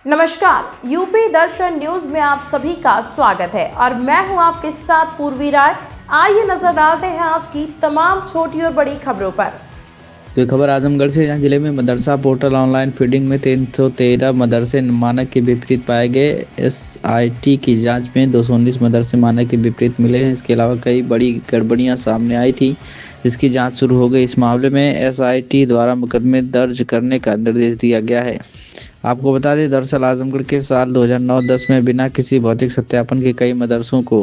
नमस्कार, यूपी दर्शन न्यूज में आप सभी का स्वागत है और मैं हूं आपके साथ पूर्वी राय। आइए नजर डालते हैं आज की तमाम छोटी और बड़ी खबरों पर। तो खबर आजमगढ़ से, जहां जिले में मदरसा पोर्टल ऑनलाइन फीडिंग में 313 मदरसे मानक के विपरीत पाए गए। एसआईटी की जांच में 219 मदरसे मानक के विपरीत मिले हैं। इसके अलावा कई बड़ी गड़बड़ियां सामने आई थी, जिसकी जांच शुरू हो गई। इस मामले में एसआईटी द्वारा मुकदमे दर्ज करने का निर्देश दिया गया है। आपको बता दें, दरअसल आजमगढ़ के साल 2009-10 में बिना किसी भौतिक सत्यापन के कई मदरसों को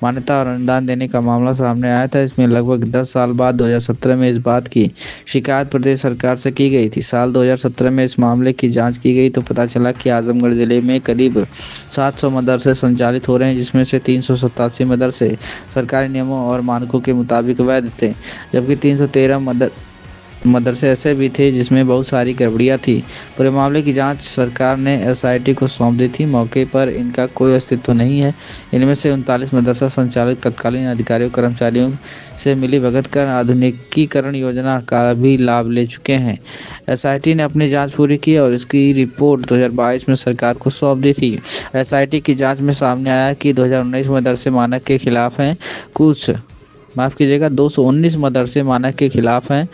मान्यता और अनुदान देने का मामला सामने आया था। इसमें लगभग 10 साल बाद 2017 में इस बात की शिकायत प्रदेश सरकार से की गई थी। साल 2017 में इस मामले की जांच की गई तो पता चला कि आजमगढ़ जिले में करीब 700 मदरसे संचालित हो रहे हैं, जिसमें से 387 मदरसे सरकारी नियमों और मानकों के मुताबिक वैध थे, जबकि 313 मदरसे ऐसे भी थे जिसमें बहुत सारी गड़बड़ियां थी। पूरे मामले की जांच सरकार ने एसआईटी को सौंप दी थी। मौके पर इनका कोई अस्तित्व नहीं है। इनमें से 39 मदरसा संचालक तत्कालीन अधिकारियों कर्मचारियों से मिली भगत कर आधुनिकीकरण योजना का भी लाभ ले चुके हैं। एसआईटी ने अपनी जांच पूरी की और इसकी रिपोर्ट 2022 में सरकार को सौंप दी थी। एसआईटी की जांच में सामने आया कि 2019 मदरसे मानक के खिलाफ हैं। 219 मदरसे मानक के खिलाफ हैं।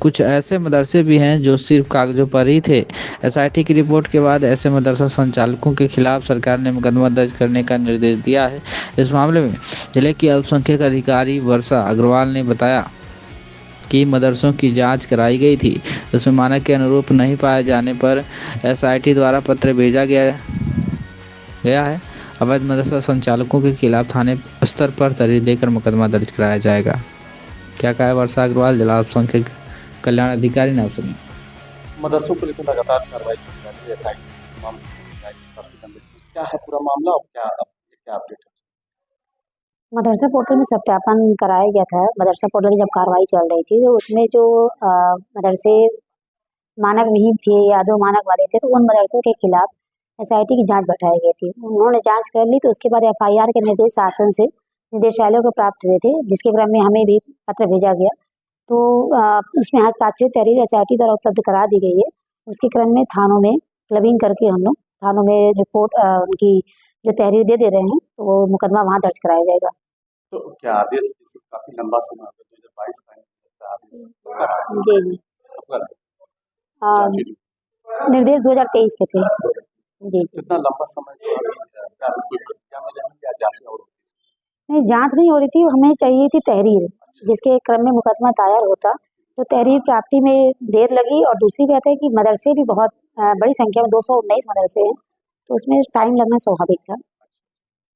कुछ ऐसे मदरसे भी हैं जो सिर्फ कागजों पर ही थे। एसआईटी की रिपोर्ट के बाद ऐसे मदरसा संचालकों के खिलाफ सरकार ने मुकदमा दर्ज करने का निर्देश दिया है। इस मामले में जिले की अल्पसंख्यक अधिकारी वर्षा अग्रवाल ने बताया कि मदरसों की जांच कराई गई थी, जिसमें मानक के अनुरूप नहीं पाए जाने पर एसआईटी द्वारा पत्र भेजा गया है। अवैध मदरसा संचालकों के खिलाफ थाने स्तर पर तहरीर देकर मुकदमा दर्ज कराया जाएगा। क्या कहा है वर्षा अग्रवाल, जिला अल्पसंख्यक कल्याण अधिकारी ने? आप सुनिए। मदरसों को लेकर लगातार कार्रवाई की जा रही है। एसआईटी काफी लंबे से क्या है पूरा मामला और क्या अपडेट है? मदरसा पोर्टल में सत्यापन कराया गया था। मदरसा पोर्टल की जब कार्रवाई चल रही थी तो उसमें जो मदरसे मानक विहीन थे या अधो मानक वाले थे, तो उन मदरसों के खिलाफ एसआईटी की जांच बैठाई गई थी। उन्होंने जांच कर ली तो उसके बाद एफआईआर के निर्देश शासन से निदेशालय को प्राप्त हुए थे, जिसके क्रम में हमें भी पत्र भेजा गया। तो उसमें हस्ताक्षरित तहरीर एसआईटी द्वारा उपलब्ध करा दी गई है। उसके क्रम में थानों में क्लबिंग करके हम लोग थानों में रिपोर्ट उनकी जो तहरीर दे रहे हैं, तो वो मुकदमा वहाँ दर्ज कराया जाएगा। तो क्या आदेश काफी लंबा समय 2022 का आदेश? जी जी, निर्देश 2023 के थे। जी जी, कितना लंबा समय नहीं जांच नहीं हो रही थी, हमें चाहिए थी तहरीर, जिसके क्रम में मुकदमा दायर होता। तो तहरीर प्राप्ति में देर लगी और दूसरी बात है कि मदरसे भी बहुत बड़ी संख्या में 219 मदरसे हैं, तो उसमें टाइम लगना स्वाभाविक था।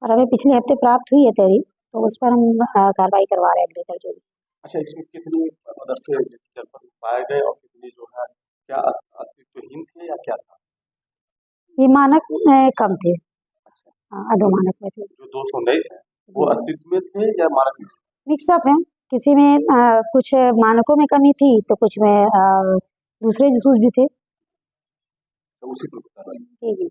और हमें पिछले हफ्ते प्राप्त हुई है तहरीर, तो उस पर हम कार्रवाई करवा रहे हैं अगले दर्जे में। अच्छा, इसमें कितने मदरसे पाए गए और कितने जो है क्या अस्तित्वहीन थे या क्या था? ये मानक कम थे, अधो मानक में थे। जो 219 है वो अस्तित्व में थे या मानक में? मिक्सअप है, किसी में कुछ मानकों में कमी थी तो कुछ में दूसरे जसूस भी थे। तो उसी पर जी जी।